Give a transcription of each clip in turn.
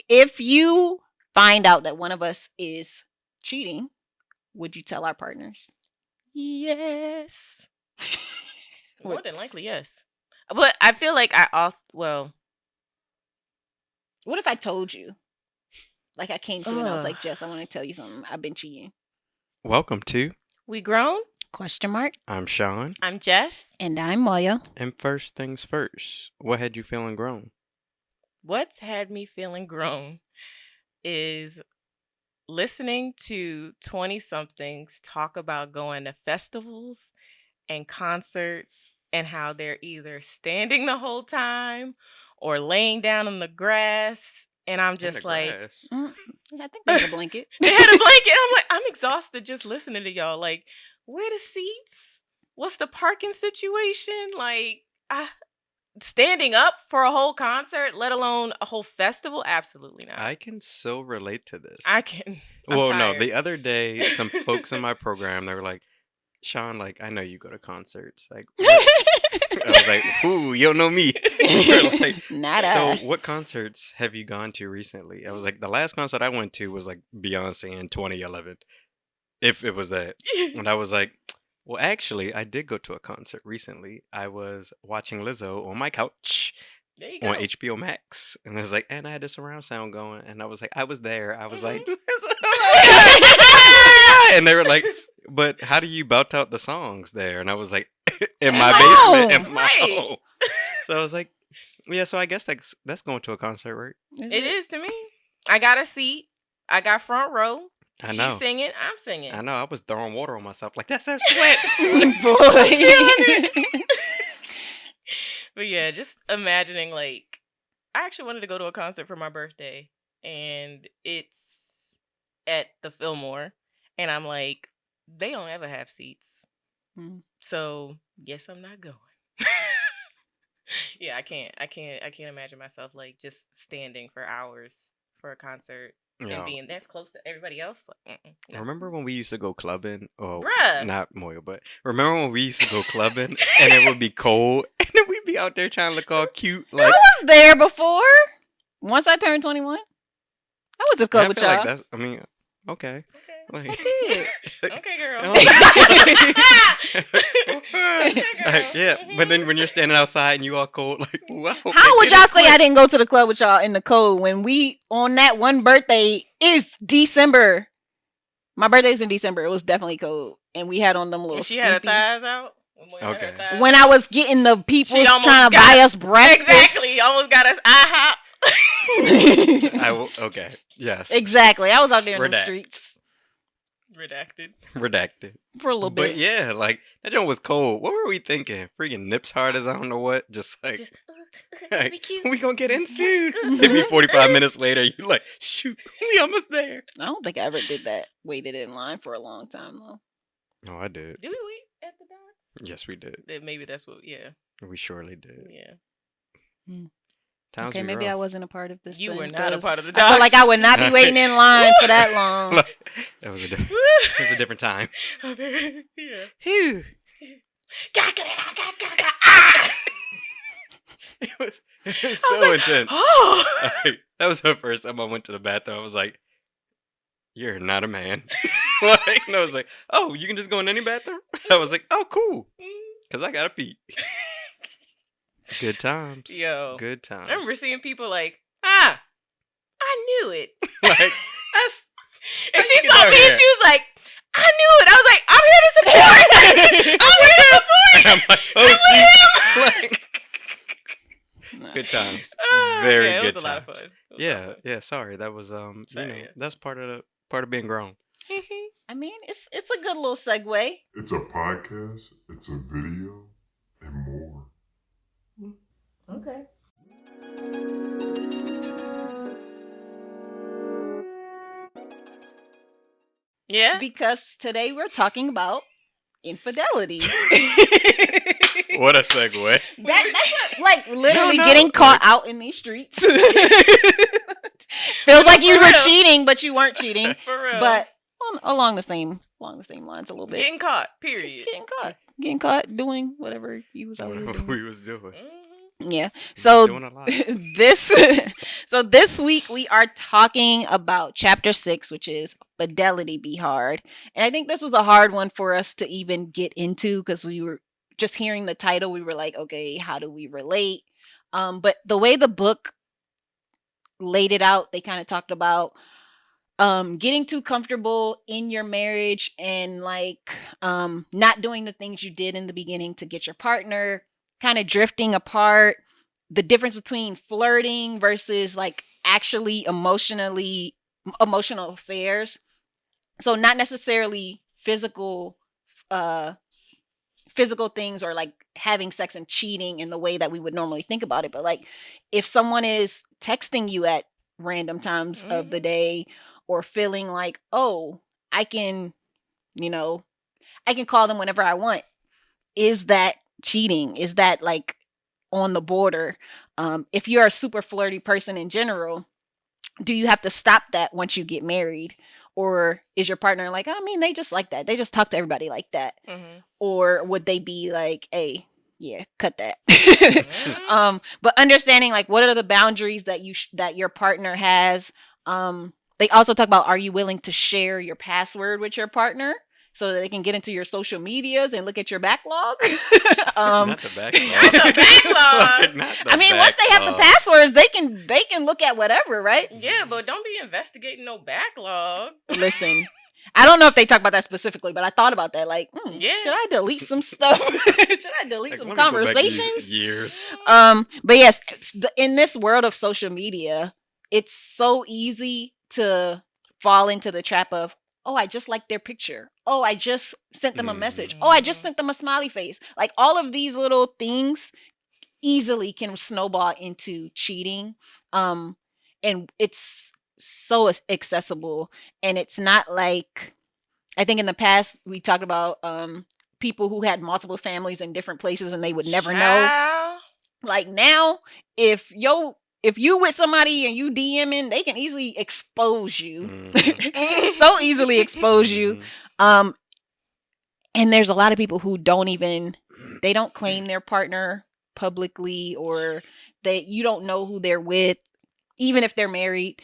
If you find out that one of us is cheating, would you tell our partners? Yes. More than likely, yes. But I feel like I also, well. What if I told you? Like I came to you and I was like, Jess, I want to tell you something. I've been cheating. Welcome to We Grown? Question mark. I'm Shaun. I'm Jess. And I'm Moyo. And first things first, what had you feeling grown? What's had me feeling grown is listening to 20-somethings talk about going to festivals and concerts and how they're either standing the whole time or laying down in the grass. And I'm just like, I think there's a blanket. They had a blanket. I'm like, I'm exhausted just listening to y'all. Like, where the seats? What's the parking situation? Like, standing up for a whole concert, let alone a whole festival? Absolutely not. I can so relate to this. I can. No, the other day, some folks in my program, they were like, Shaun, like, I know you go to concerts. Like, I was like, ooh, you don't know me. Like, Nada. So what concerts have you gone to recently? I was like, the last concert I went to was like Beyonce in 2011. If it was that. And I was like, well, actually, I did go to a concert recently. I was watching Lizzo on my couch on HBO Max. And I was like, and I had the surround sound going. And I was like, I was there. I was like, and they were like, but how do you belt out the songs there? And I was like, in my basement, in my home. So I was like, yeah, so I guess that's going to a concert, right? It is to me. I got a seat. I got front row. I know. She's singing. I'm singing. I know. I was throwing water on myself. Like, that's her sweat. Boy. But yeah, just imagining, like, I actually wanted to go to a concert for my birthday. And it's at the Fillmore. And I'm like, they don't ever have seats. So, yes, I'm not going. Yeah, I can't imagine myself like just standing for hours for a concert and being that's close to everybody else. Like, no. Remember when we used to go clubbing? Oh, bruh. Not Moyo, but remember when we used to go clubbing and it would be cold and then we'd be out there trying to look all cute. Like, I was there before. Once I turned 21, I was at the club with y'all. Like okay. Like, okay, girl. Yeah, but then when you're standing outside and you all cold, like, wow. How would y'all say I didn't go to the club with y'all in the cold when we on that one birthday? It's December. My birthday's in December. It was definitely cold, and we had on them little. She had her thighs out. Okay. When I was getting the people trying to buy us breakfast, exactly, almost got us IHOP. Okay. Yes. Exactly. I was out there in the streets. Redacted. For a little bit. But yeah, like, that joint was cold. What were we thinking? Freaking nips hard as I don't know what. Just like, we gonna get in soon. Maybe 45 minutes later, you're like, shoot, we almost there. I don't think I ever did that. Waited in line for a long time, though. No, I did. Did we wait at the dock? Yes, we did. Maybe that's what, yeah. We surely did. Yeah. Okay, maybe I wasn't a part of this. You were not a part of the docs. I feel like I would not be waiting in line for that long. That was a different time. Yeah. Phew. It was so intense. Oh. Like, that was the first time I went to the bathroom. I was like, you're not a man. Like, and I was like, oh, you can just go in any bathroom? I was like, oh, cool. Because I got to pee. Good times. Yo. Good times. I remember seeing people like, I knew it. Like, and she saw me and she was like, I knew it. I was like, I'm here to support. I'm here to support. I'm like, oh, shoot. Good times. Very good times. It was a lot of fun. Yeah. Sorry. That was, that's part of being grown. I mean, it's a good little segue. It's a podcast, it's a video, and more. Okay. Yeah. Because today we're talking about infidelity. What a segue. That's like literally getting caught out in these streets. Feels like you were cheating, but you weren't cheating. For real. But along the same lines a little bit. Getting caught, period. Getting caught doing whatever you was out Whatever doing. we was doing. Mm-hmm. Yeah. You're So doing a lot. this so this week we are talking about chapter 6, which is Fidelity Be Hard. And I think this was a hard one for us to even get into because we were just hearing the title, we were like, okay, how do we relate? But the way the book laid it out, they kind of talked about getting too comfortable in your marriage and like not doing the things you did in the beginning to get your partner, kind of drifting apart, the difference between flirting versus like actually emotional affairs. So not necessarily uh physical things or like having sex and cheating in the way that we would normally think about it, but like if someone is texting you at random times of the Mhm. day or feeling like, oh, I can, you know, I can call them whenever I want, is that cheating? Is that like on the border? If you're a super flirty person in general, do you have to stop that once you get married? Or is your partner like, I mean, they just like that, they just talk to everybody like that? Mhm. Or would they be like, hey, yeah, cut that? Mhm. But understanding like what are the boundaries that that your partner has. They also talk about, are you willing to share your password with your partner so that they can get into your social medias and look at your backlog? um Not the Not backlog. the backlog. Like, not the I mean, once they have the backlog. passwords, they can look at whatever, right? Yeah, but don't be investigating no backlog. Listen, I don't know if they talk about that specifically, but I thought about that. Like, Yeah. should I delete some stuff? Should I delete Like, some let me go back these conversations? years. But yes, in this world of social media, it's so easy to fall into the trap of, oh, I just liked their picture. Oh, I just sent them a message. Oh, I just Mhm. sent them a smiley face. Like all of these little things easily can snowball into cheating. Um, and it's so accessible, and it's not like, I think in the past we talked about people who had multiple families in different places and they would never know. Child. Like now, if you with somebody and you DMing, they can easily expose you. So easily expose you. Mhm. Um, and there's a lot of people who they don't claim their partner publicly, or you don't know who they're with, even if they're married.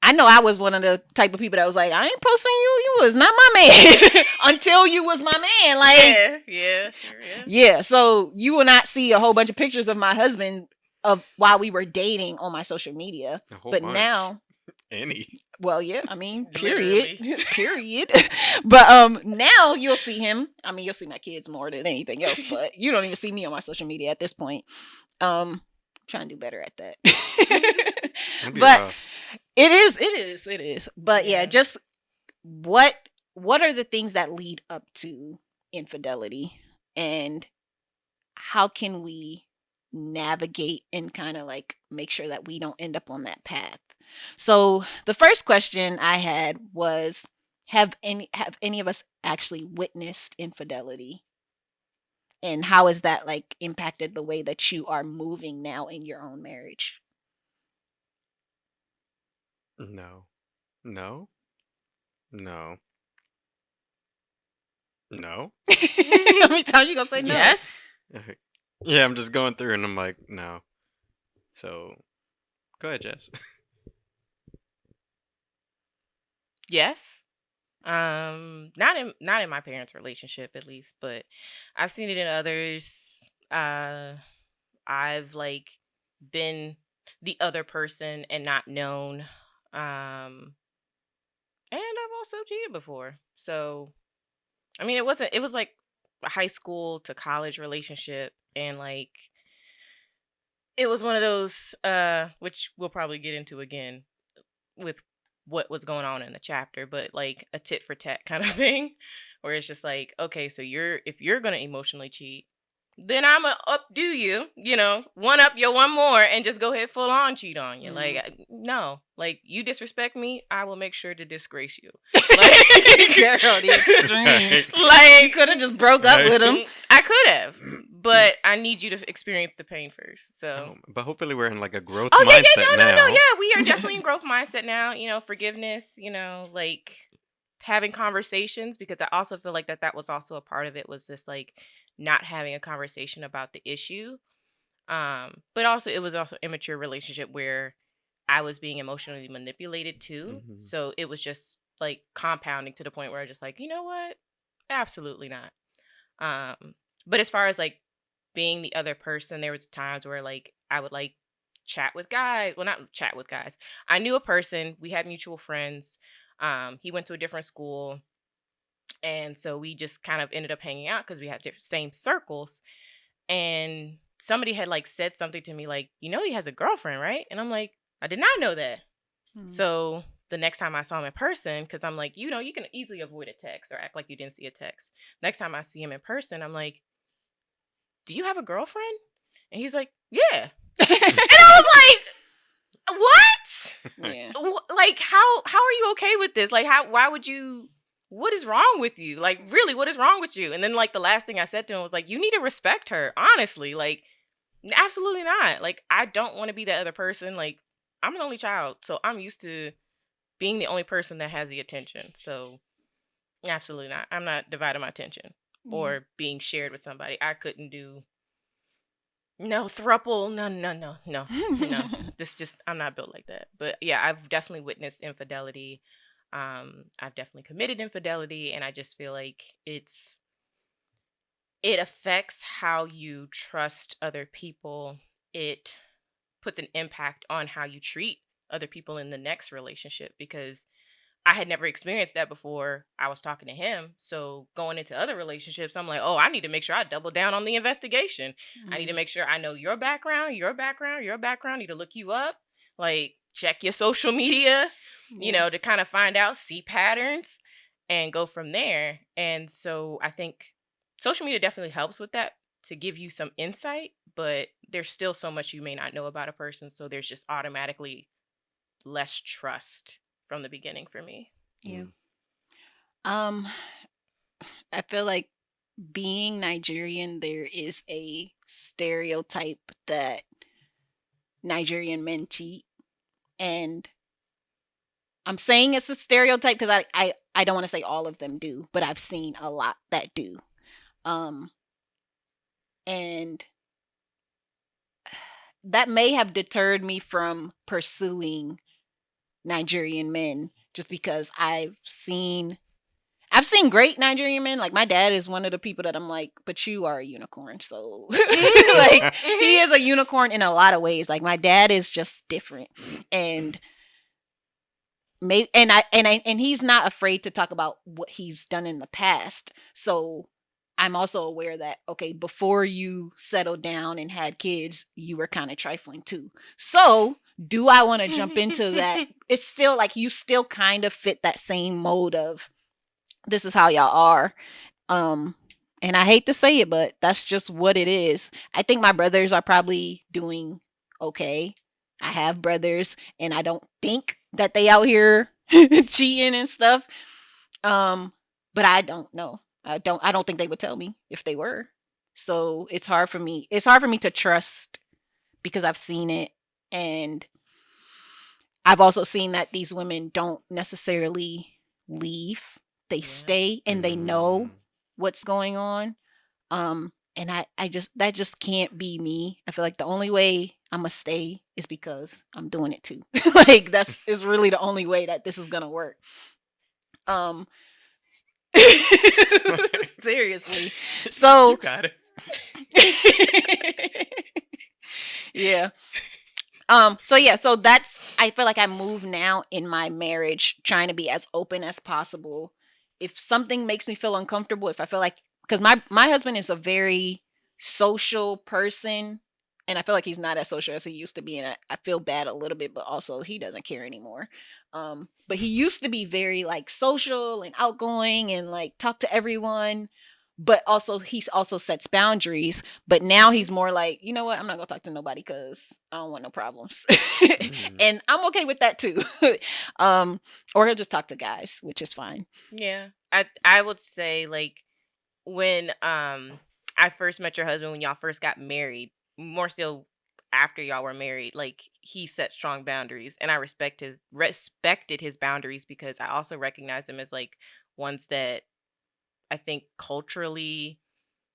I know I was one of the type of people that was like, I ain't posting you. You was not my man until you was my man. Like, Yeah, sure, yeah. yeah. So you will not see a whole bunch of pictures of my husband of while we were dating on my social media. A whole But bunch. now, Any. well, yeah, I mean, period, Literally. period. But now you'll see him. I mean, you'll see my kids more than anything else. But you don't even see me on my social media at this point. Trying to do better at that. That'd be But rough. it is. But yeah, Yeah. just what are the things that lead up to infidelity, and how can we navigate and kind of like make sure that we don't end up on that path? So the first question I had was, have any of us actually witnessed infidelity? And how has that like impacted the way that you are moving now in your own marriage? No. No. No. No. How many times you gonna say no? Yes. Yeah, I'm just going through and I'm like, no. So, go ahead, Jess. Yes. Not in my parents' relationship at least, but I've seen it in others. I've like been the other person and not known. And I've also cheated before. So, I mean, it was like a high school to college relationship, and like it was one of those which we'll probably get into again with what was going on in the chapter, but like a tit for tat kind of thing, where it's just like, okay, so if you're gonna emotionally cheat, then I'ma updo you, one up your one more, and just go ahead full on cheat on you. Like, no, like you disrespect me, I will make sure to disgrace you. Like, Girl, the extremes. You like could have just broke up with him. I could have, but I need you to experience the pain first. So. But hopefully we're in like a growth Oh yeah, mindset no, now. yeah. We are definitely in growth mindset now. Forgiveness. Like having conversations, because I also feel like that was also a part of it, was just like not having a conversation about the issue. But also it was also immature relationship where I was being emotionally manipulated too. Mhm. So it was just like compounding to the point where I just like, you know what? Absolutely not. But as far as like being the other person, there was times where like I would like chat with guys. Well, not chat with guys. I knew a person. We had mutual friends. He went to a different school, and so we just kind of ended up hanging out because we had same circles. And somebody had like said something to me like, you know, he has a girlfriend, right? And I'm like, I did not know that. Hmm. So the next time I saw him in person, because I'm like, you know, you can easily avoid a text or act like you didn't see a text. Next time I see him in person, I'm like, do you have a girlfriend? And he's like, yeah. And I was like, what? Yeah. Like, how are you okay with this? Like, why would you? What is wrong with you? Like, really, what is wrong with you? And then, like, the last thing I said to him was like, you need to respect her, honestly. Like, absolutely not. Like, I don't want to be that other person. Like, I'm an only child, so I'm used to being the only person that has the attention. So, absolutely not. I'm not dividing my attention Yeah. or being shared with somebody. I couldn't do no thruple. No. This just I'm not built like that. But yeah, I've definitely witnessed infidelity. I've definitely committed infidelity, and I just feel like it affects how you trust other people. It puts an impact on how you treat other people in the next relationship because I had never experienced that before I was talking to him. So going into other relationships, I'm like, oh, I need to make sure I double down on the investigation. I need to make sure I know your background. Need to look you up, like check your social media, you know, to kind of find out, see patterns, and go from there. And so I think social media definitely helps with that to give you some insight, but there's still so much you may not know about a person. So there's just automatically less trust from the beginning for me. Yeah. Mm. I feel like being Nigerian, there is a stereotype that Nigerian men cheat. And I'm saying it's a stereotype because I don't want to say all of them do, but I've seen a lot that do. And that may have deterred me from pursuing Nigerian men just because I've seen great Nigerian men. Like my dad is one of the people that I'm like, but you are a unicorn. So like he is a unicorn in a lot of ways. Like my dad is just different. And and he's not afraid to talk about what he's done in the past. So I'm also aware that okay, before you settled down and had kids, you were kind of trifling too. So do I want to jump into that? It's still like you still kind of fit that same mode of this is how y'all are. And I hate to say it, but that's just what it is. I think my brothers are probably doing okay. I have brothers and I don't think that they out here cheating and stuff. But I don't know. I don't think they would tell me if they were. So it's hard for me. It's hard for me to trust because I've seen it and I've also seen that these women don't necessarily leave. They stay and they know what's going on. And I just that just can't be me. I feel like the only way I'm gonna stay is because I'm doing it too. Like that's is really the only way that this is gonna work. Seriously. So You got it. yeah. So that's I feel like I move now in my marriage trying to be as open as possible. If something makes me feel uncomfortable, if I feel like because my husband is a very social person and I feel like he's not as social as he used to be and I feel bad a little bit, but also he doesn't care anymore. But he used to be very like social and outgoing and like talk to everyone, but also he also sets boundaries. But now he's more like, you know what, I'm not gonna talk to nobody because I don't want no problems. And I'm okay with that too. Or he'll just talk to guys, which is fine. Yeah. I would say like when I first met your husband, when y'all first got married, more so after y'all were married, like he set strong boundaries and I respected his boundaries because I also recognize him as like ones that I think culturally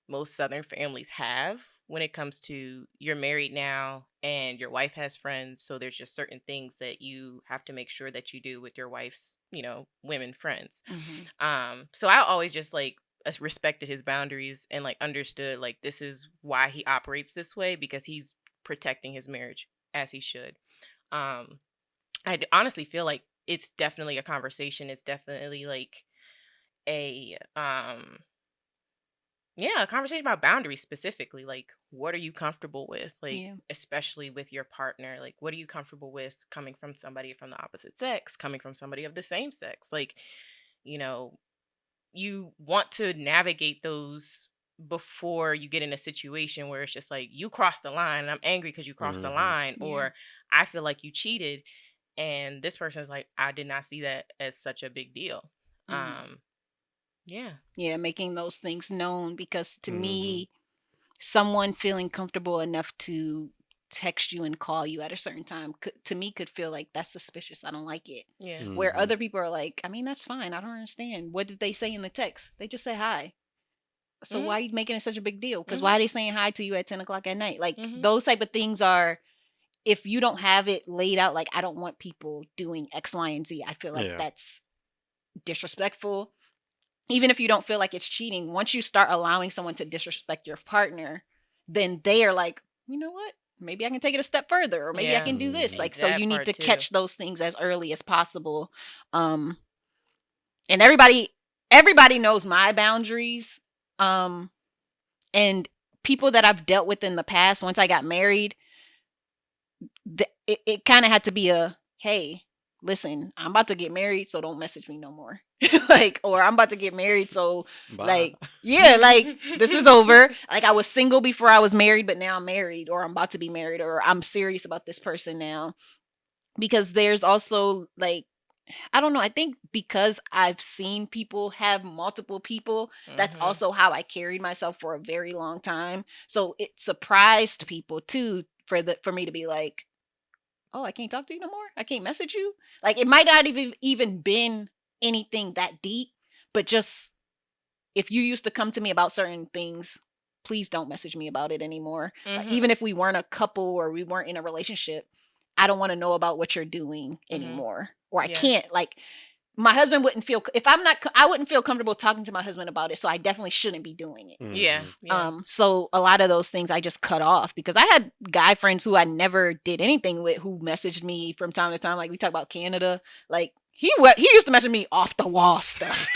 most Southern families have, when it comes to you're married now and your wife has friends, so there's just certain things that you have to make sure that you do with your wife's, women friends. So I always just like respected his boundaries and like understood like this is why he operates this way, because he's protecting his marriage as he should. um honestly feel like it's definitely a conversation. It's definitely like a yeah, a conversation about boundaries specifically. Like, what are you comfortable with? Like, Yeah. especially with your partner. Like, what are you comfortable with coming from somebody from the opposite sex, coming from somebody of the same sex? Like, you know, you want to navigate those before you get in a situation where it's just like you crossed the line and I'm angry because you crossed the line, Yeah. or I feel like you cheated, and this person's like, I did not see that as such a big deal. Yeah. Yeah, making those things known, because to Mhm. me, someone feeling comfortable enough to text you and call you at a certain time to me could feel like that's suspicious. I don't like it. Yeah. Where other people are like, I mean, that's fine. I don't understand. What did they say in the text? They just said hi. So Mhm. why are you making it such a big deal? Because Mhm. why are they saying hi to you at 10 o'clock at night? Like Mhm. those type of things are, if you don't have it laid out, like I don't want people doing X, Y, and Z. I feel like Yeah. that's disrespectful. Even if you don't feel like it's cheating, once you start allowing someone to disrespect your partner, then they are like, you know what? Maybe I can take it a step further, or maybe I Yeah. can do this. Mhm. Like, so That you need part to too. catch those things as early as possible. And everybody knows my boundaries. And people that I've dealt with in the past, once I got married, it kind of had to be a, hey, listen, I'm about to get married, so don't message me no more. Like, or I'm about to get married, so Bye. like, yeah, like this is over. Like I was single before I was married, but now I'm married, or I'm about to be married, or I'm serious about this person now. Because there's also like, I don't know, I think because I've seen people have multiple people, that's Mhm. also how I carried myself for a very long time. So it surprised people too for me to be like, oh, I can't talk to you no more. I can't message you. Like it might not even been anything that deep, but just if you used to come to me about certain things, please don't message me about it anymore. Mhm. Even if we weren't a couple or we weren't in a relationship, I don't want to know about what you're doing anymore. Or I Yeah. can't, like, my husband wouldn't feel, if I'm not, I wouldn't feel comfortable talking to my husband about it. So I definitely shouldn't be doing it. Yeah. Mhm. Yeah. So a lot of those things I just cut off, because I had guy friends who I never did anything with who messaged me from time to time. Like we talk about Canada, like he used to message me off the wall stuff.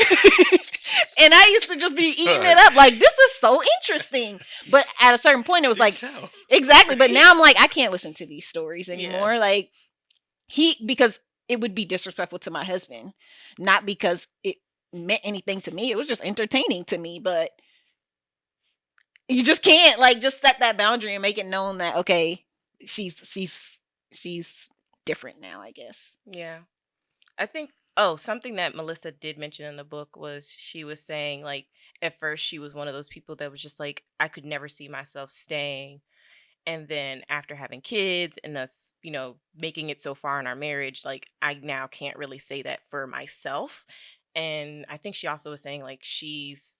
And I used to just be eating it up. Like, this is so interesting. But at a certain point, it was You like, tell. exactly. But now I'm like, I can't listen to these stories Yeah. anymore. Like, because it would be disrespectful to my husband, not because it meant anything to me. It was just entertaining to me. But you just can't, like, just set that boundary and make it known that, okay, she's different now, I guess. Yeah. I think something that Melissa did mention in the book was she was saying like at first she was one of those people that was just like, I could never see myself staying. And then after having kids and us, making it so far in our marriage, like I now can't really say that for myself. And I think she also was saying like she's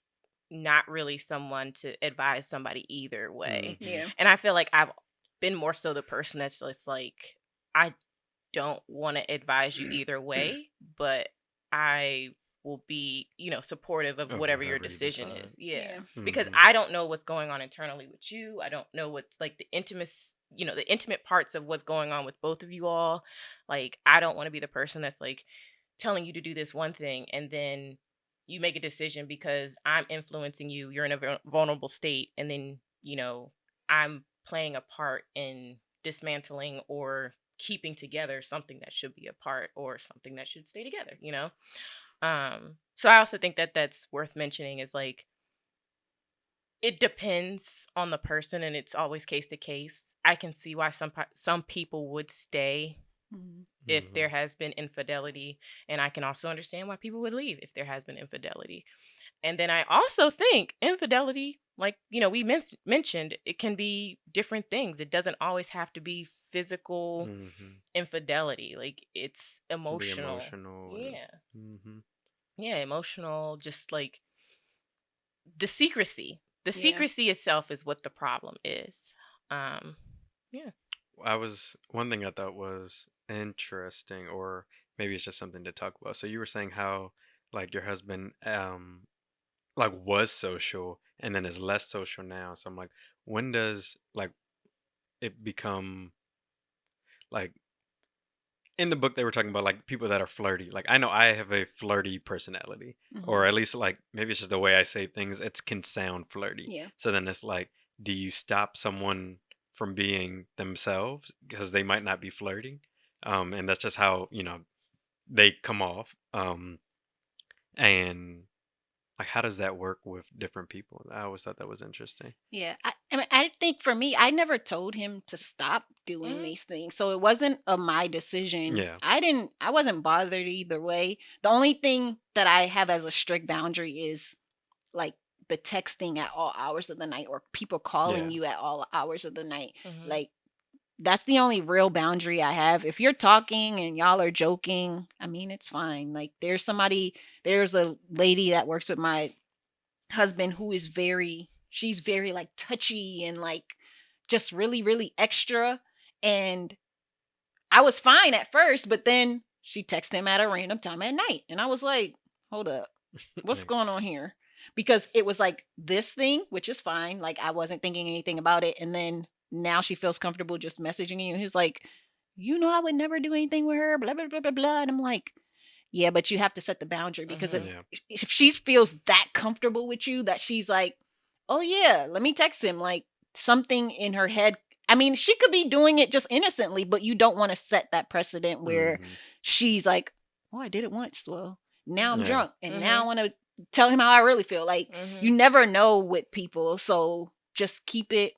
not really someone to advise somebody either way. Mhm. Yeah. And I feel like I've been more so the person that's just like, I don't want to advise you either way, but I will be, supportive of Of whatever your whatever you decision decide. is. Yeah. Yeah. Because Mhm. I don't know what's going on internally with you. I don't know what's like the intimate parts of what's going on with both of you all. Like, I don't want to be the person that's like telling you to do this one thing and then you make a decision because I'm influencing you. You're in a vulnerable state. And then, I'm playing a part in dismantling or keeping together something that should be apart or something that should stay together. So I also think that that's worth mentioning is like it depends on the person and it's always case to case. I can see why some people would stay if there has been infidelity, and I can also understand why people would leave if there has been infidelity. And then I also think infidelity, like, we mentioned, it can be different things. It doesn't always have to be physical Mhm. infidelity. Like, it's Be emotional. emotional. Yeah. Mhm. Yeah, emotional, just like the secrecy. The secrecy itself is what the problem is. Yeah. One thing I thought was interesting, or maybe it's just something to talk about. So you were saying how like your husband like was social and then is less social now. So I'm like, when does like it become like in the book they were talking about like people that are flirty. Like I know I have a flirty personality, or Mhm. at least like maybe it's just the way I say things. It can sound flirty. Yeah. So then it's like, do you stop someone from being themselves because they might not be flirting? And that's just how they come off. And like, how does that work with different people? I always thought that was interesting. Yeah, I mean, I think for me, I never told him to stop doing Mhm. these things, so it wasn't my decision. Yeah. I wasn't bothered either way. The only thing that I have as a strict boundary is like the texting at all hours of the night or people calling Yeah. you at all hours of the night. Mhm. Like that's the only real boundary I have. If you're talking and y'all are joking, I mean, it's fine. Like there's a lady that works with my husband who is she's very like touchy and like just really really extra, and I was fine at first, but then she texted him at a random time at night and I was like, hold up, what's Yeah. going on here? Because it was like this thing, which is fine, like I wasn't thinking anything about it, and then now she feels comfortable just messaging you. He's like, I would never do anything with her, blah blah blah blah blah, and I'm like, yeah, but you have to set the boundary because Mhm. Yeah. if she feels that comfortable with you that she's like, oh yeah, let me text him, like something in her head. I mean, she could be doing it just innocently, but you don't want to set that precedent where Hmm. she's like, oh, I did it once. Well, now I'm Mhm. Yeah. drunk and now I Mhm. want to tell him how I really feel. Like you Mhm. never know with people. So just keep it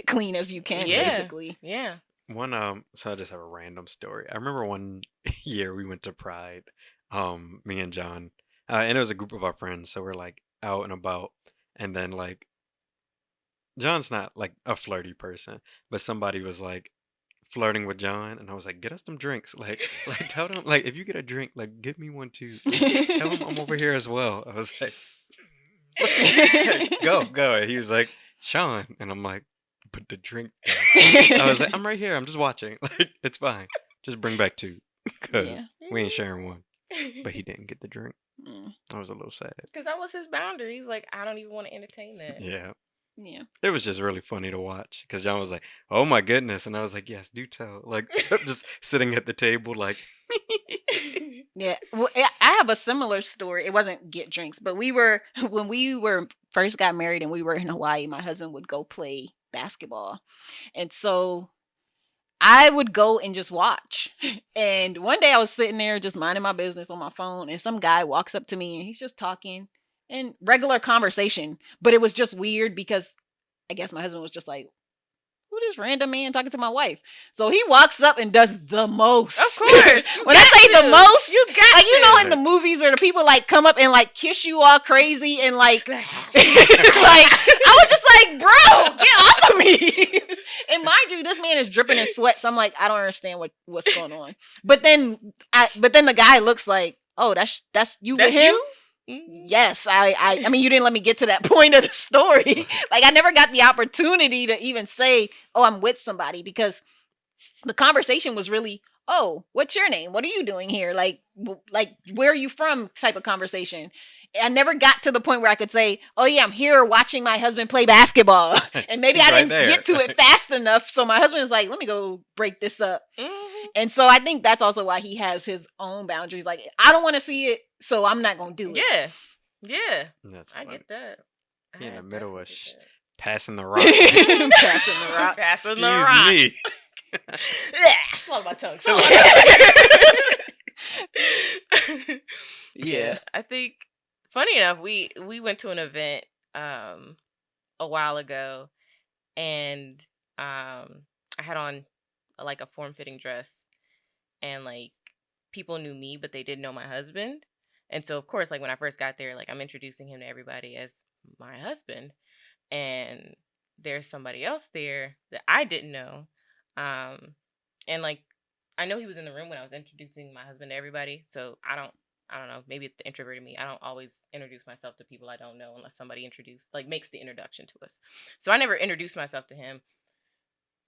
clean as you can, Yeah. basically. Yeah. So I just have a random story. I remember one year we went to Pride, me and John, and it was a group of our friends. So we're like out and about, and then like John's not like a flirty person, but somebody was like flirting with John, and I was like, get us some drinks, like tell them like if you get a drink, like give me one too, like tell him I'm over here as well. I was like, go. And he was like, Shaun, and I'm like, put the drink down. I was like, I'm right here. I'm just watching. Like, it's fine. Just bring back two, Yeah. cause we ain't sharing one. But he didn't get the drink. Mm, I was a little sad. Because that was his boundary. He's like, I don't even want to entertain that. Yeah, yeah. it was just really funny to watch. Cause John was like, "Oh my goodness," and I was like, "Yes, do tell." Like, just sitting at the table, like, Yeah, well, I have a similar story. It wasn't get drinks, but we were when we were first got married and we were in Hawaii. My husband would go play basketball, and so I would go and just watch. And one day I was sitting there just minding my business on my phone, and some guy walks up to me and he's just talking and regular conversation, but it was just weird because I guess my husband was just like, who this random man talking to my wife? So he walks up and does the most. Of course. When I say the most, you got like you know in the Like- movies where the people like come up and like kiss you all crazy and like like I was just like, bro, get off of me. And mind you, this man is dripping in sweat. So I'm like, I don't understand what's going on. But then the guy looks like, oh, that's you That's with him? you? Mhm. Yes, I mean, you didn't let me get to that point of the story. Like I never got the opportunity to even say, oh, I'm with somebody, because the conversation was really, oh, what's your name? What are you doing here? Like where are you from type of conversation. I never got to the point where I could say, oh yeah, I'm here watching my husband play basketball. And maybe He's I right didn't there. get to it fast enough. So my husband is like, let me go break this up. Mhm. And so I think that's also why he has his own boundaries. Like, I don't want to see it, so I'm not going to do it. Yeah. Yeah. That's I funny. get that. He in I the middle of definitely get passing the rock. Passing the that. rock. Passing the Excuse rock. me. Yeah, swallow my tongue. Swallow my tongue. Yeah. I think funny enough, we went to an event a while ago, and I had on like a form-fitting dress, and like people knew me but they didn't know my husband. And so of course, like when I first got there, like I'm introducing him to everybody as my husband, and there's somebody else there that I didn't know. And like I know he was in the room when I was introducing my husband to everybody, so I don't I don't know, maybe it's the introvert in me. I don't always introduce myself to people I don't know unless somebody makes the introduction to us. So I never introduced myself to him.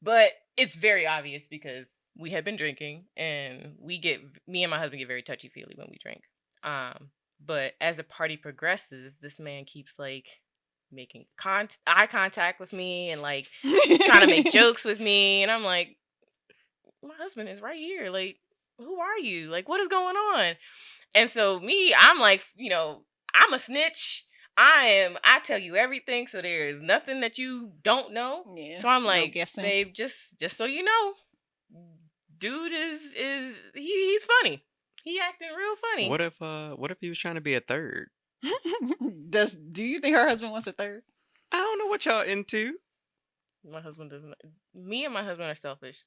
But it's very obvious because we had been drinking, and me and my husband get very touchy feely when we drink. But as the party progresses, this man keeps like making eye contact with me and like trying to make jokes with me, and I'm like, my husband is right here. Like, who are you? Like, what is going on? And so I'm like, I'm a snitch. I tell you everything, so there is nothing that you don't know. Yeah, So I'm no like, guessing. babe, just so you know, dude he's funny. He acting real funny. What if he was trying to be a third? Do you think her husband wants a third? I don't know what y'all into. My husband doesn't. Me and my husband are selfish.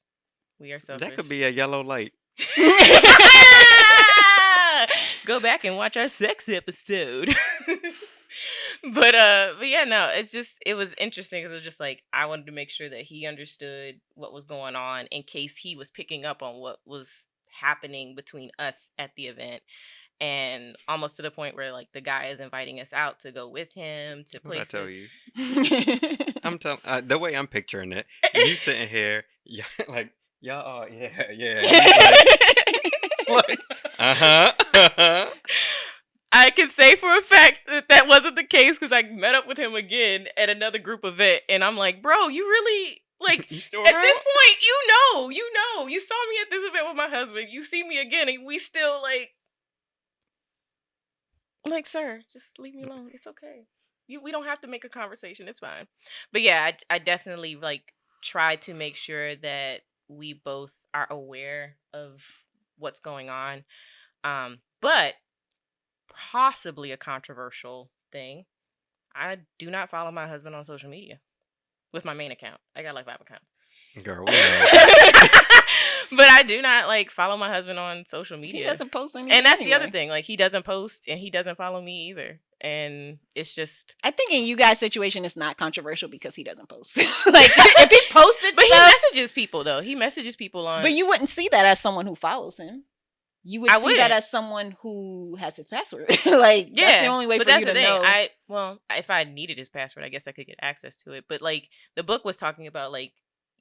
We are selfish. That could be a yellow light. Go back and watch our sex episode. But yeah, no, it was interesting because it was just like I wanted to make sure that he understood what was going on in case he was picking up on what was happening between us at the event, and almost to the point where like the guy is inviting us out to go with him to What I places. tell you, I'm telling the way I'm picturing it. You sitting here, yeah, like y'all, yeah. Like, I can say for a fact that wasn't the case because I met up with him again at another group event, and I'm like, bro, you really like You still at around? this point, you saw me at this event with my husband, you see me again, and we still like, sir, just leave me alone. It's okay. We don't have to make a conversation. It's fine. But yeah, I definitely like try to make sure that we both are aware of what's going on. But possibly a controversial thing, I do not follow my husband on social media with my main account. I got like 5 accounts. Girl, we know. But I do not like follow my husband on social media. He doesn't post anything. And that's the other thing. Like, he doesn't post and he doesn't follow me either. And it's just, I think in you guys' situation, it's not controversial because he doesn't post. Like if he posted, but stuff, he messages people though. He messages people on. but you wouldn't see that as someone who follows him. You would I see wouldn't. that as someone who has his password. Like Yeah, that's the only way but for that's you the to thing. know. If I needed his password, I guess I could get access to it. But like the book was talking about, like,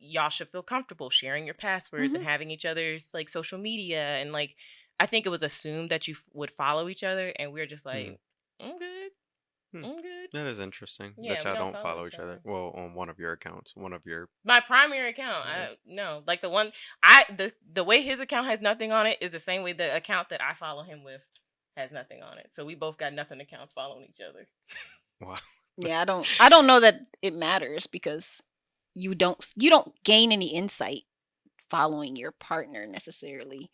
y'all should feel comfortable sharing your passwords and having each other's like social media, and like I think it was assumed that you would follow each other, and we're just like, I'm good. I'm good. That is interesting. Yeah, that we y'all don't don't follow follow each each other. other. Well, on one of your accounts, My primary account, Yeah. no, like the one the way his account has nothing on it is the same way the account that I follow him with has nothing on it. So we both got nothing accounts following each other. Wow. Yeah, I don't know that it matters because you don't gain any insight following your partner necessarily.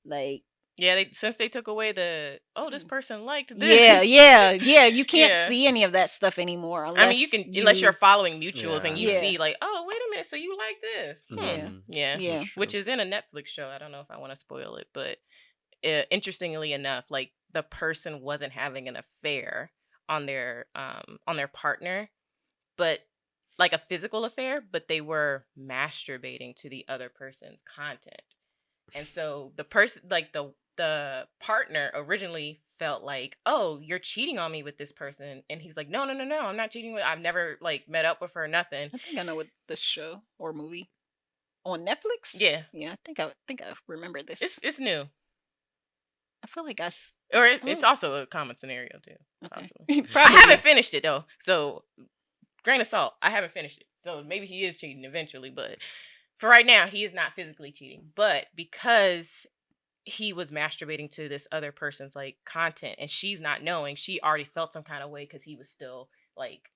Like Yeah, since they took away this person liked this. yeah. You can't Yeah. see any of that stuff anymore. Unless I mean, you can unless you're following mutuals and you Yeah. see like, oh, wait a minute, so you like this? Yeah. Yeah. Yeah. That's Which true. is in a Netflix show. I don't know if I want to spoil it, but interestingly enough, like the person wasn't having an affair on their partner, but like a physical affair, but they were masturbating to the other person's content. And so the person, like the partner originally felt like, oh, you're cheating on me with this person. And he's like, no, I'm not cheating I've never like met up with her, nothing. I think I know what this show or movie on Netflix. Yeah. Yeah, I think I remember this. It's new. I feel like It's also a common scenario too. Okay. Possibly. I haven't finished it though. So grain of salt, I haven't finished it. So maybe he is cheating eventually, but for right now, he is not physically cheating. But because he was masturbating to this other person's like content and she's not knowing, she already felt some kind of way because he was still like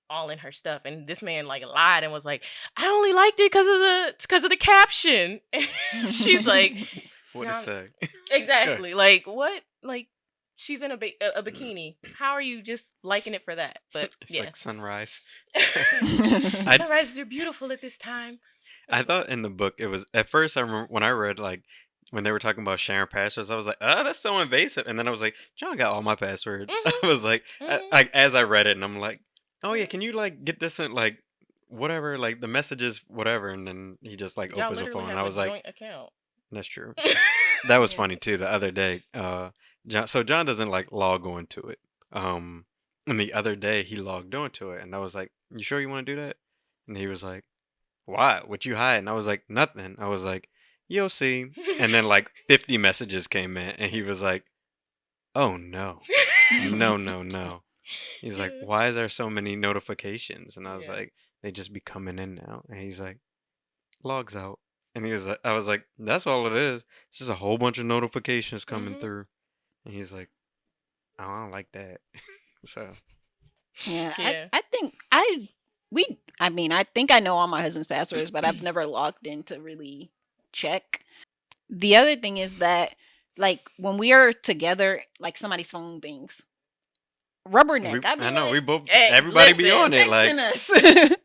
all in her stuff. And this man like lied and was like, I only liked it because of the caption. And she's like, What to say? exactly. Like, what? Like, she's in a bikini. How are you just liking it for that? But It's yeah. like sunrise. Sunrises are beautiful at this time. I thought in the book it was at first. I remember when I read like when they were talking about sharing passwords, I was like, "Oh, that's so invasive." And then I was like, "John got all my passwords." I was like, as I read it, and I'm like, "Oh yeah, can you like get this in like whatever, like the messages, whatever?" And then he just like Y'all opens the literally phone, have and I a was like, joint account. "That's true." That was Yeah. funny too. The other day, John doesn't like log on to it. And the other day he logged on to it, and I was like, "You sure you want to do that?" And he was like, "Why? What you hide?" And I was like, "Nothing." I was like, "You'll see." And then like 50 messages came in, and he was like, "Oh no, no, no, no." He's like, Yeah. "Why is there so many notifications?" And I was Yeah. like, "They just be coming in now." And he's like, "Logs out." And he was like, I was like, "That's all it is. It's just a whole bunch of notifications coming Mhm. through." And he's like, "Oh, I don't like that." So Yeah, Yeah. I think I mean, I think I know all my husband's passwords, but I've never logged in to really check. The other thing is that, like, when we are together, like somebody's phone bings, rubberneck. I'd be I know we like both Hey, everybody be on listen. it like texting us.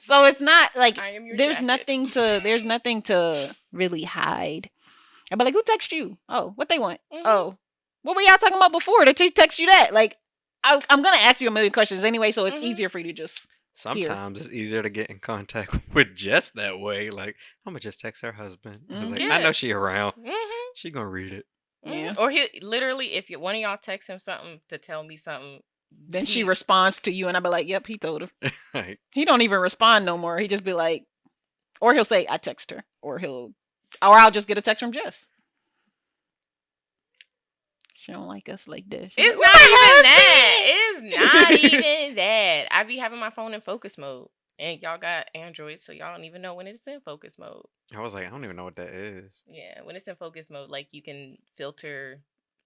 So it's not like I am your there's jacket. nothing to really hide. I'd be like, who texted you? Oh, what they want? Mhm. Oh, what were y'all talking about before? Did they text you that? Like, I'm gonna ask you a million questions anyway, so it's Mhm. easier for you to just hear. sometimes it's easier to get in contact with Jess that way. Like I'm gonna just text her husband. I was like, I Yeah. know she around. Mhm. She gonna read it. Yeah. Or he literally, if one of y'all text him something to tell me something, Then she he- responds to you, and I'll be like, "Yep, he told her." Like, He don't even respond no more. He just be like, or he'll say, "I text her," or I'll just get a text from Jess. She don't like us like this. She's It's like, not "Where's even my that. husband?" It's not even that. I be having my phone in focus mode, and y'all got Android, so y'all don't even know when it's in focus mode. I was like, I don't even know what that is. Yeah, when it's in focus mode, like you can filter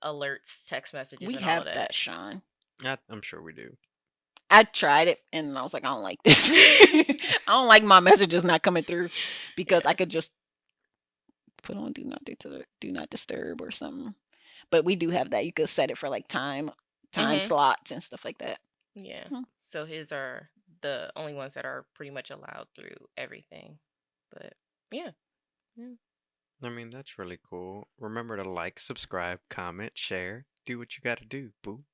alerts, text messages, We and all have of that, Shaun. I'm sure we do. I tried it and I was like, I don't like this. I don't like my messages not coming through because Yeah. I could just put on do not disturb or something. But we do have that. You could set it for like time Mhm. slots and stuff like that. Yeah. Hmm. So his are the only ones that are pretty much allowed through everything. But yeah. I mean, that's really cool. Remember to like, subscribe, comment, share. Do what you gotta do, boo.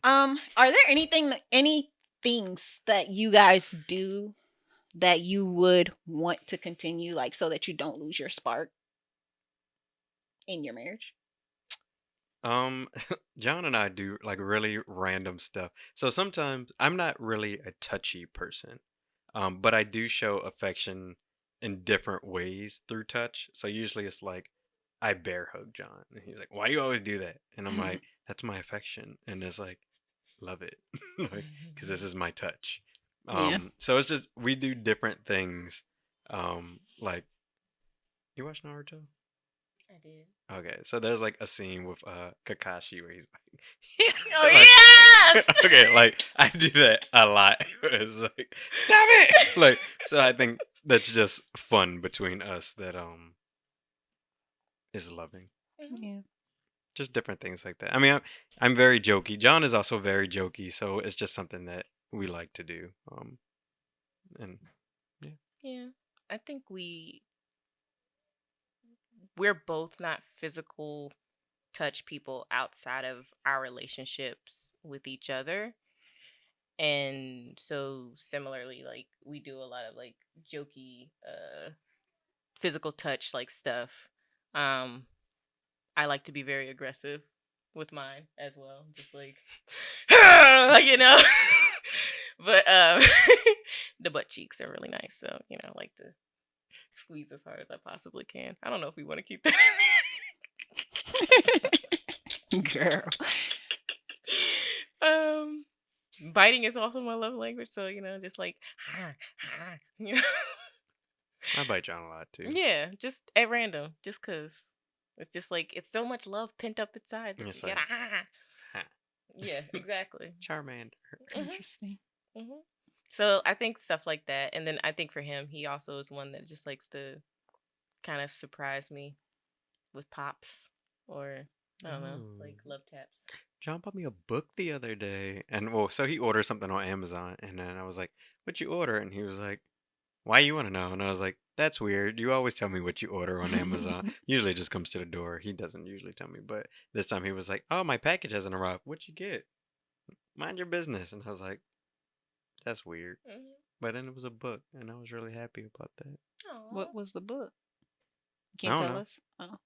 Are there any things that you guys do that you would want to continue, like so that you don't lose your spark in your marriage? John and I do like really random stuff. So sometimes I'm not really a touchy person. But I do show affection in different ways through touch. So usually it's like I bear hug John, and he's like, "Why do you always do that?" And I'm like, "That's my affection," and it's like, "Love it," like because this is my touch. Yeah. So it's just we do different things. Like you watch Naruto? I did. Okay, so there's like a scene with Kakashi where he's like, Oh like, yes. okay, like I do that a lot. It's like, stop it! Like, so I think that's just fun between us that is loving. Yeah. Just different things like that. I mean, I'm very jokey. John is also very jokey, so it's just something that we like to do. And yeah, Yeah. I think we're both not physical touch people outside of our relationships with each other. And so similarly, like we do a lot of like jokey physical touch like stuff. Um I like to be very aggressive with mine as well. Just like like, but the butt cheeks are really nice, so I like to squeeze as hard as I possibly can. I don't know if we want to keep that in Girl. there. Biting is also my love language, so just like I bite John a lot too. yeah, just at random, just cause it's just like it's so much love pent up inside that It's you like, gotta ha, yeah, exactly. Charmander. Interesting. hmm So I think stuff like that, and then I think for him, he also is one that just likes to kind of surprise me with pops or I don't know, like Oh. love taps. John bought me a book the other day, and well, so he ordered something on Amazon, and then I was like, "What'd you order?" And he was like, "Why you want to know?" And I was like, "That's weird. You always tell me what you order on Amazon. Usually it just comes to the door. He doesn't usually tell me, but this time he was like, "Oh, my package hasn't arrived. What'd you get? Mind your business." And I was like, "That's weird." Mm-hmm. But then it was a book, and I was really happy about that. What was the book? You I can't don't tell know. us. Oh,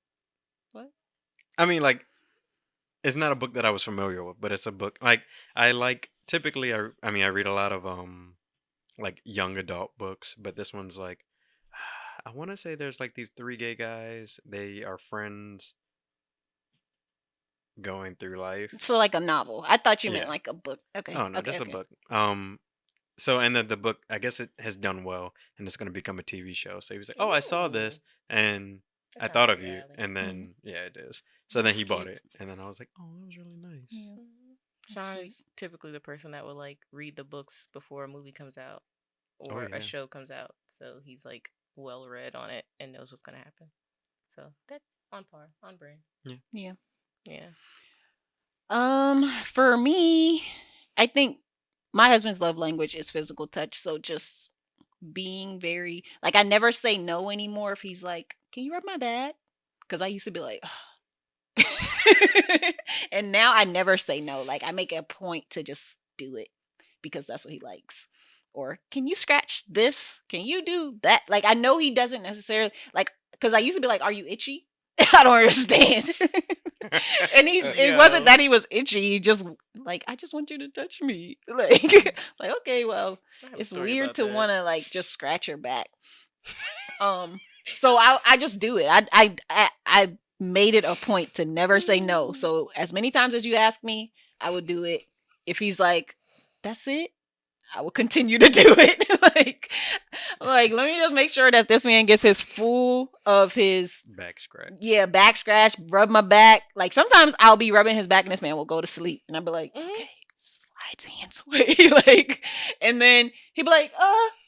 what? I mean, like, it's not a book that I was familiar with, but it's a book like I like. Typically, I mean, I read a lot of like young adult books, but this one's like, I want to say there's like these three gay guys. They are friends going through life. So like a novel. I thought you meant Yeah. like a book. Okay. Oh no, Okay. just a Okay. book. So and the book, I guess it has done well, and it's going to become a TV show. So he was like, "Oh, I saw this, Ooh, and that I sounds thought up of your you." alley. And Mm. then yeah, it is. So then he bought Cute. it, and then I was like, "Oh, that was really nice." Yeah. Sean Sweet. is typically the person that would like read the books before a movie comes out Oh or a yeah. show comes out. So he's like well read on it and knows what's gonna happen. So that on par, on brand. Yeah. Yeah. For me, I think my husband's love language is physical touch. So just being very like I never say no anymore if he's like, "Can you rub my back?" Because I used to be like, and now I never say no. Like I make it a point to just do it because that's what he likes. Or can you scratch this? Can you do that? Like I know he doesn't necessarily like because I used to be like, "Are you itchy?" I don't understand. And it wasn't that he was itchy. He just like I just want you to touch me. Like okay, well, I have a it's story weird about to that. want to like just scratch your back. So I just do it. I made it a point to never say no. So as many times as you ask me, I would do it. If he's like, "That's it," I will continue to do it. like let me just make sure that this man gets his full of his Back scratch. back scratch, rub my back. Like sometimes I'll be rubbing his back and this man will go to sleep, and I'll be like, Mhm. "Okay, slide his hands away," like, and then he'd be like,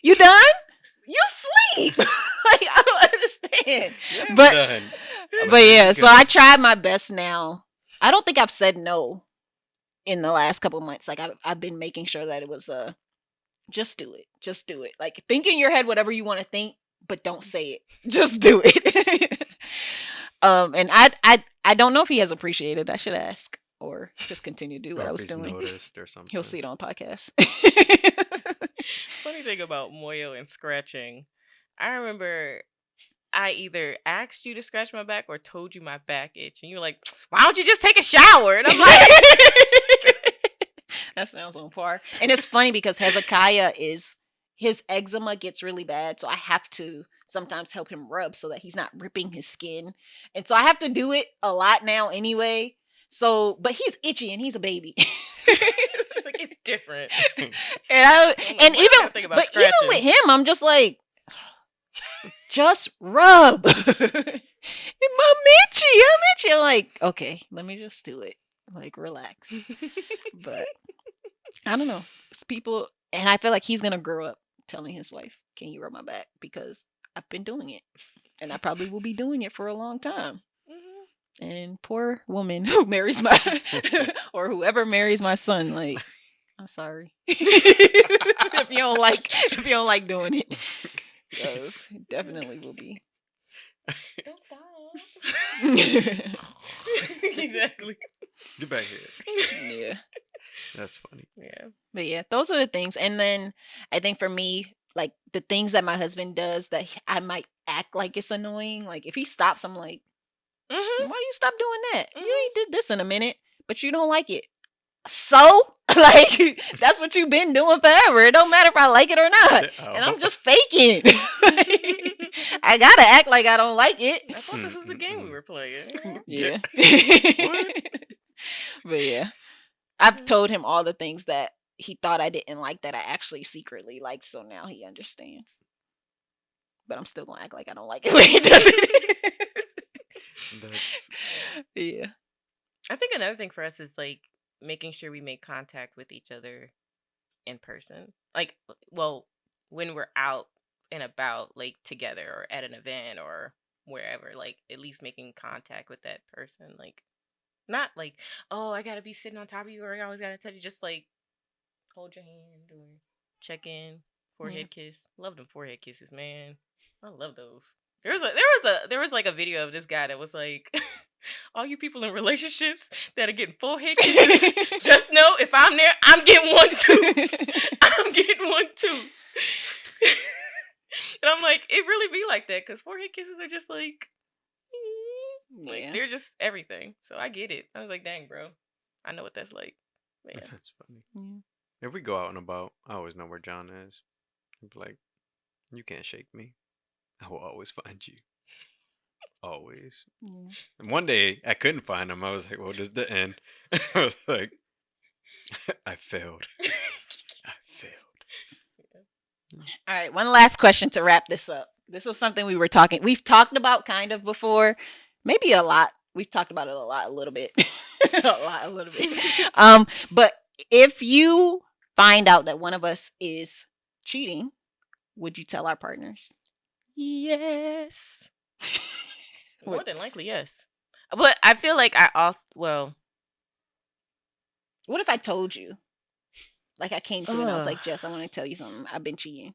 "You done? You sleep?" Like I don't understand, Yeah, I'm but done. but there yeah. you So go. I tried my best now. I don't think I've said no in the last couple months. Like I've been making sure that it was just do it, just do it. Like think in your head whatever you want to think, but don't say it. Just do it. And I don't know if he has appreciated. I should ask or just continue to do what Or I if was he's doing. noticed or something. He'll see it on podcast. Funny thing about Moyo and scratching, I remember I either asked you to scratch my back or told you my back itch, and you were like, "Why don't you just take a shower?" And I'm like, That sounds on par. And it's funny because Hezekiah his eczema gets really bad, so I have to sometimes help him rub so that he's not ripping his skin. And so I have to do it a lot now anyway. So, but he's itchy and he's a baby. it's just like it's different. and I'm like, and why do I even gotta think about but even scratching? with him, I'm just like, just rub. I'm itchy. I'm like, okay, let me just do it. Like, relax. But I don't know. It's people, and I feel like he's gonna grow up telling his wife, "Can you rub my back?" Because I've been doing it, and I probably will be doing it for a long time. Mhm. And poor woman who marries my or whoever marries my son, like, I'm sorry if you don't like doing it, because it definitely will be. Don't stop. Exactly. Get back here. Yeah. That's funny. Yeah. But yeah, those are the things. And then I think for me, like the things that my husband does that I might act like it's annoying. Like if he stops, I'm like, Mm-hmm. "Why you stop doing that? You Mhm. ain't did this in a minute, but you don't like it." So like that's what you've been doing forever. It don't matter if I like it or not. And I'm just faking. I gotta act like I don't like it. I thought this was the game we were playing. Yeah. What? But yeah. I've told him all the things that he thought I didn't like that I actually secretly liked, so now he understands. But I'm still gonna act like I don't like it when he does it. That's Yeah. I think another thing for us is like making sure we make contact with each other in person. Like, well, when we're out and about, like together or at an event or wherever, like at least making contact with that person. Like, not like, oh, I gotta be sitting on top of you or I always gotta touch you. Just like hold your hand or check in, forehead kiss. Love them forehead kisses, man. I love those. There was like a video of this guy that was like, all you people in relationships that are getting forehead kisses, just know if I'm there, I'm getting one too. I'm getting one too. And I'm like, it really be like that because forehead kisses are just like, Like, Yeah. they're just everything. So I get it. I was like, dang, bro. I know what that's like. But yeah. That's funny. Yeah. If we go out and about, I always know where John is. He'd be like, you can't shake me. I will always find you. Always. Yeah. And one day I couldn't find him. I was like, well, this is the end. I was like, I failed. I failed. All right, one last question to wrap this up. This was something we've talked about kind of before, maybe a lot. We've talked about it a little bit. a little bit. But if you find out that one of us is cheating, would you tell our partners? Yes. More than likely, yes. But I feel like I also, well, what if I told you? Like I came to you and I was Ugh. like, Jess, I want to tell you something. I've been cheating.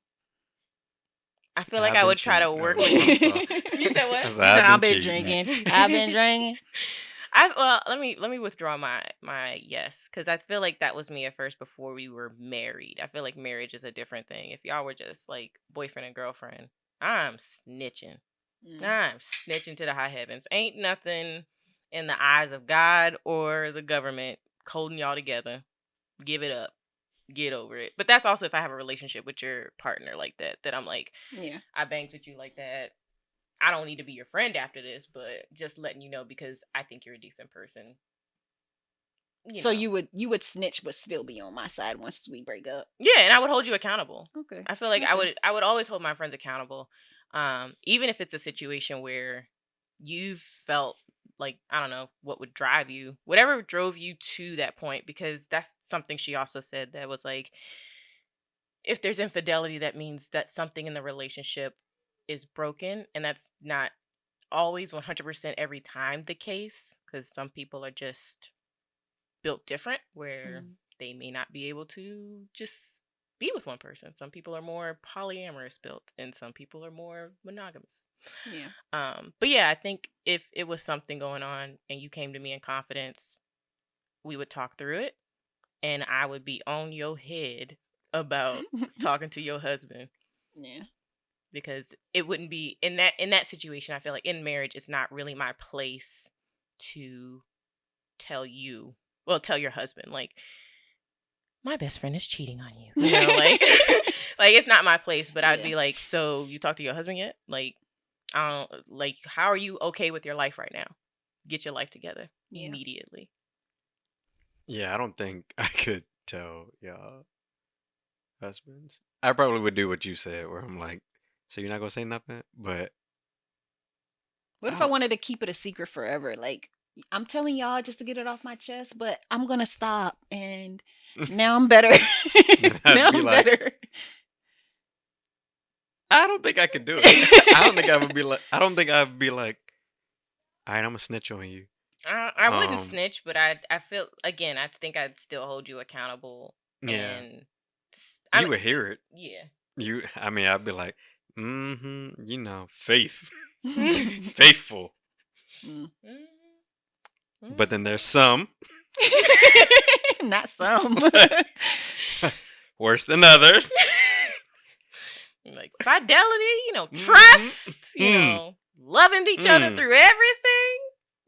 I feel like I've I been would try to cheating. work Oh, with I'm sorry. you. said what? I've I've been been cheating. drinking. I've been drinking. Let me withdraw my yes, because I feel like that was me at first before we were married. I feel like marriage is a different thing. If y'all were just like boyfriend and girlfriend, I'm snitching. I'm snitching to the high heavens. Ain't nothing in the eyes of God or the government holding y'all together. Give it up. Get over it. But that's also if I have a relationship with your partner like that. That I'm like, Yeah. I banged with you like that. I don't need to be your friend after this, but just letting you know because I think you're a decent person. So you would snitch but still be on my side once we break up. Yeah, and I would hold you accountable. Okay. I feel like Okay. I would always hold my friends accountable. Even if it's a situation where you felt like, I don't know, what would drive you, whatever drove you to that point, because that's something she also said that was like, if there's infidelity, that means that something in the relationship is broken, and that's not always 100% every time the case, because some people are just built different where they may not be able to just be with one person. Some people are more polyamorous built and some people are more monogamous. Yeah. But yeah, I think if it was something going on and you came to me in confidence, we would talk through it and I would be on your head about talking to your husband. Yeah. Because it wouldn't be in that situation. I feel like in marriage, it's not really my place to tell your husband, like, my best friend is cheating on you. You know, like, like it's not my place. But I'd be like, so you talked to your husband yet? Like, I don't like. How are you okay with your life right now? Get your life together immediately. Yeah, I don't think I could tell y'all husbands. I probably would do what you said, where I'm like, so you're not gonna say nothing? But what if I wanted to keep it a secret forever? Like, I'm telling y'all just to get it off my chest, but I'm gonna stop, and now I'm better. Now I'm better. I don't think I could do it. I don't think I would be like. I don't think I'd be like, all right, I'm gonna snitch on you. I wouldn't snitch, but I feel, again, I think I'd still hold you accountable. Yeah. And you would hear it. Yeah. I mean, I'd be like, you know, faithful. But then there's some. Not some. Worse than others. Like fidelity, you know, trust, you know, loving each other through everything.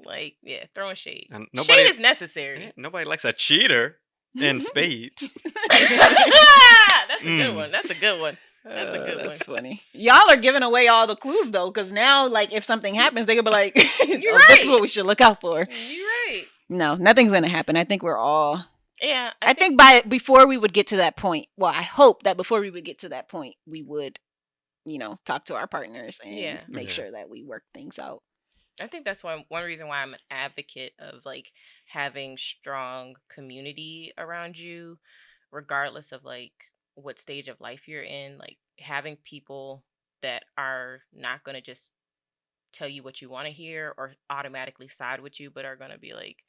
Like, yeah, throwing shade. Shade is necessary. Yeah, nobody likes a cheater in spades. That's a good one. That's a good one. That's a good one. That's funny. Y'all are giving away all the clues though, because now, like, if something happens, they could be like, "You're right. This is what we should look out for." You're right. No, nothing's gonna happen. I think we're all. Yeah, I think before we would get to that point. Well, I hope that before we would get to that point, we would, you know, talk to our partners and make sure that we work things out. I think that's one reason why I'm an advocate of like having strong community around you, regardless of like what stage of life you're in. Like having people that are not going to just tell you what you want to hear or automatically side with you, but are going to be like,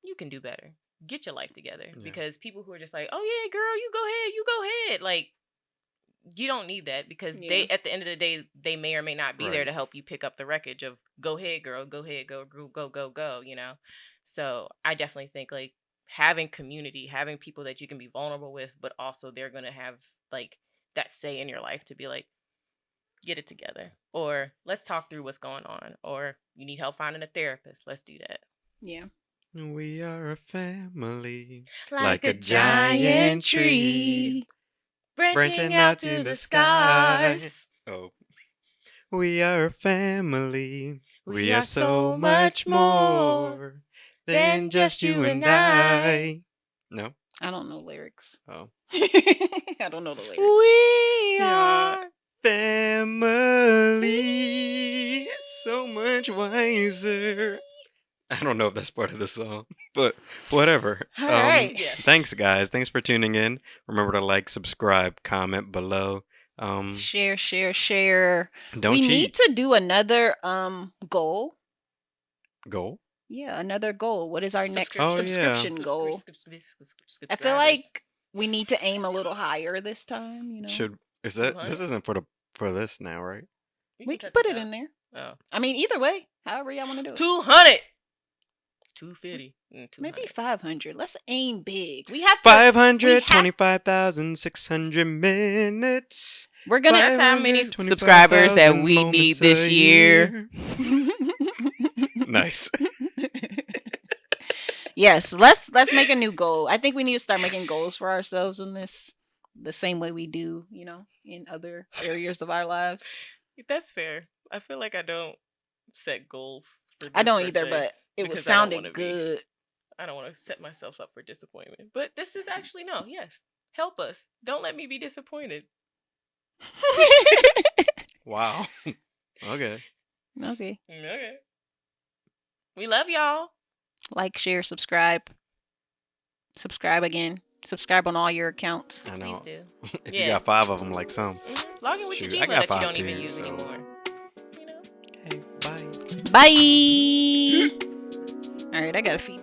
you can do better. Get your life together. Because people who are just like, oh yeah, girl, you go ahead. Like, you don't need that, because they, at the end of the day, they may or may not be there to help you pick up the wreckage of go ahead, girl, go ahead, go, you know? So I definitely think like having community, having people that you can be vulnerable with, but also they're going to have like that say in your life to be like, get it together. Or let's talk through what's going on. Or you need help finding a therapist. Let's do that. Yeah. We are a family, Like a giant tree branching out to the stars. Oh. We are a family. We are so much more than just you and I. No? I don't know lyrics. Oh. I don't know the lyrics. We Yeah. are. Family. So much wiser. I don't know if that's part of the song, but whatever. All right. Yeah. Thanks, guys. Thanks for tuning in. Remember to like, subscribe, comment below. Share. Don't we cheat. need to do another goal. Goal? Yeah, another goal. What is our next Oh, yeah. subscription goal? I feel like we need to aim a little higher this time, you know. This 200? isn't for this now, right? We can put it in there. Oh. I mean, either way, however y'all want to do it. 200. 250. Maybe 500. Let's aim big. We have to, 525,600 minutes. we're gonna. That's how many subscribers that we need this year. Nice. Yes, let's make a new goal. I think we need to start making goals for ourselves in this, the same way we do, you know, in other areas of our lives. That's fair. I feel like I don't set goals for this I don't per either, se, but it was because I don't wanna sounded be- good. I don't want to set myself up for disappointment. But this is actually no. Yes. Help us. Don't let me be disappointed. Wow. Okay. Okay. Okay. We love y'all. Like, share, subscribe. Subscribe again. Subscribe on all your accounts. I know. Please do. If Yeah. you got 5 of them, like some. Log in with Shoot, your I Gmail got that you 5 don't too, even use so- anymore. You know? Hey, bye. Bye. All right, I gotta feed